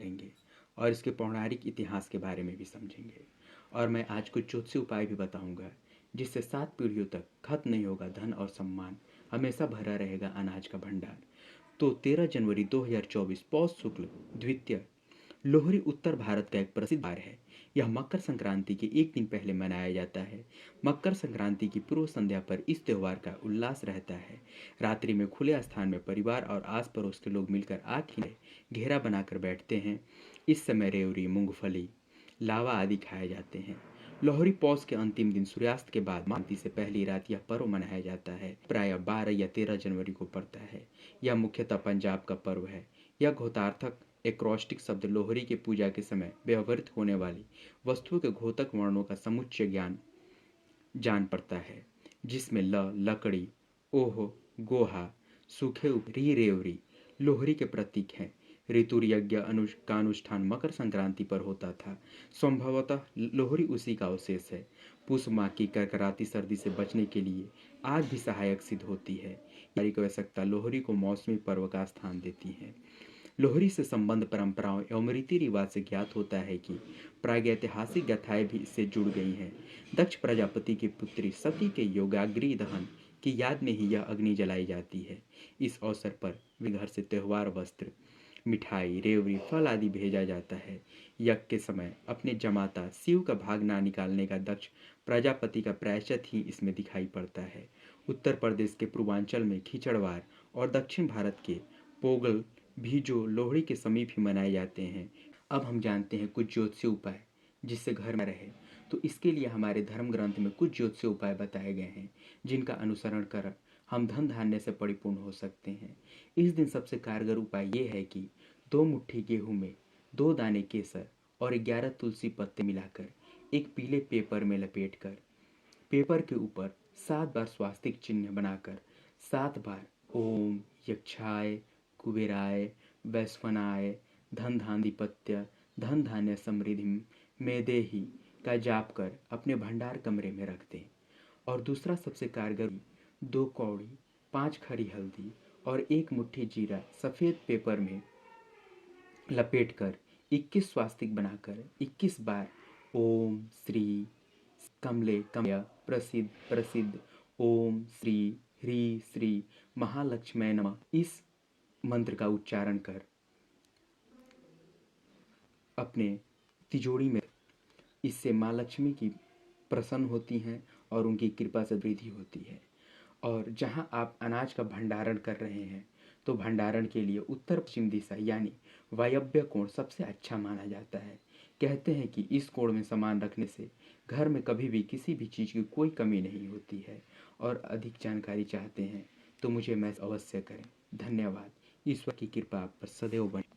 लेंगे और इसके पौराणिक इतिहास के बारे में भी समझेंगे। और मैं आज कुछ ज्योतिषीय उपाय भी बताऊंगा जिससे 7 पीढ़ियों तक खत्म नहीं होगा धन और सम्मान, हमेशा भरा रहेगा अनाज का भंडार। तो 13 जनवरी 2024 पौष शुक्ल द्वितीय लोहरी उत्तर भारत का एक प्रसिद्ध त्योहार है। यह मकर संक्रांति के एक दिन पहले मनाया जाता है। मकर संक्रांति की पूर्व संध्या पर इस त्योहार का उल्लास रहता है। रात्रि में खुले स्थान में परिवार और आस पड़ोस के लोग मिलकर आग खिले घेरा बनाकर बैठते हैं। इस समय रेवड़ी, मूंगफली, लावा आदि खाए जाते हैं। लोहरी पौष के अंतिम दिन सूर्यास्त के बाद मांती से पहली रात यह पर्व मनाया जाता है। प्रायः 12 या 13 जनवरी को पड़ता है। यह मुख्यतः पंजाब का पर्व है। यह घोतार्थक एक्रोस्टिक शब्द लोहरी के पूजा के समय व्यवहृत होने वाली वस्तुओं के घोतक वर्णों का समुच्चय ज्ञान जान पड़ता है, जिसमें लकड़ी, ओह, गोहा, सूखे री रेवरी लोहरी के प्रतीक हैं। ऋतु यज्ञ का अनुष्ठान मकर संक्रांति पर होता था। संभवतः लोहरी उसी का अवशेष है। पुष माह की करकराती सर्दी से बचने के लिए आग भी सहायक सिद्ध होती है। की आवश्यकता लोहरी को मौसमी पर्व का स्थान देती है। लोहरी से संबंध परंपराओं एवं रीति रिवाज से ज्ञात होता है कि प्रागैतिहासिक गाथाएं भी इससे जुड़ गई हैं। दक्ष प्रजापति की पुत्री सती के योगाग्नि दहन की याद में ही यह अग्नि जलाई जाती है। इस अवसर पर वे घर से त्योहार वस्त्र, मिठाई, रेवड़ी, फल आदि भेजा जाता है। यज्ञ के समय अपने जमाता शिव का भाग ना निकालने का दक्ष प्रजापति का प्रायश्चित ही इसमें दिखाई पड़ता है। उत्तर प्रदेश के पूर्वांचल में खिचड़वार और दक्षिण भारत के पोगल भी जो लोहड़ी के समीप ही मनाए जाते हैं। अब हम जानते हैं कुछ ज्योतिषीय उपाय जिससे घर में रहे। तो इसके लिए हमारे धर्म ग्रंथ में कुछ ज्योतिषीय उपाय बताए गए हैं जिनका अनुसरण कर हम धन धान्य से परिपूर्ण हो सकते हैं। इस दिन सबसे कारगर उपाय ये है कि 2 मुट्ठी गेहूं में 2 दाने केसर और 11 तुलसी पत्ते मिलाकर एक पीले पेपर में लपेटकर पेपर के ऊपर 7 बार स्वास्तिक चिन्ह बनाकर 7 बार ओम यक्षाय, कुबेराय, वैश्वनाय, धन धान्यपत्य, धन धान्य समृद्धि में देही का जाप कर अपने भंडार कमरे में रख दें। और दूसरा सबसे कारगर 2 कौड़ी, 5 खरी हल्दी और 1 मुट्ठी जीरा सफ़ेद पेपर में लपेटकर 21 स्वास्तिक बनाकर 21 बार ओम श्री कमले कमय प्रसिद्ध प्रसिद्ध ओम श्री ह्री श्री महालक्ष्मी नमः इस मंत्र का उच्चारण कर अपने तिजोरी में। इससे माँ लक्ष्मी की प्रसन्न होती हैं और उनकी कृपा से वृद्धि होती है। और जहाँ आप अनाज का भंडारण कर रहे हैं तो भंडारण के लिए उत्तर पश्चिम दिशा यानी वायव्य कोण सबसे अच्छा माना जाता है। कहते हैं कि इस कोण में सामान रखने से घर में कभी भी किसी भी चीज़ की कोई कमी नहीं होती है। और अधिक जानकारी चाहते हैं तो मुझे मैसेज अवश्य करें। धन्यवाद। ईश्वर की कृपा आप पर सदैव बनी।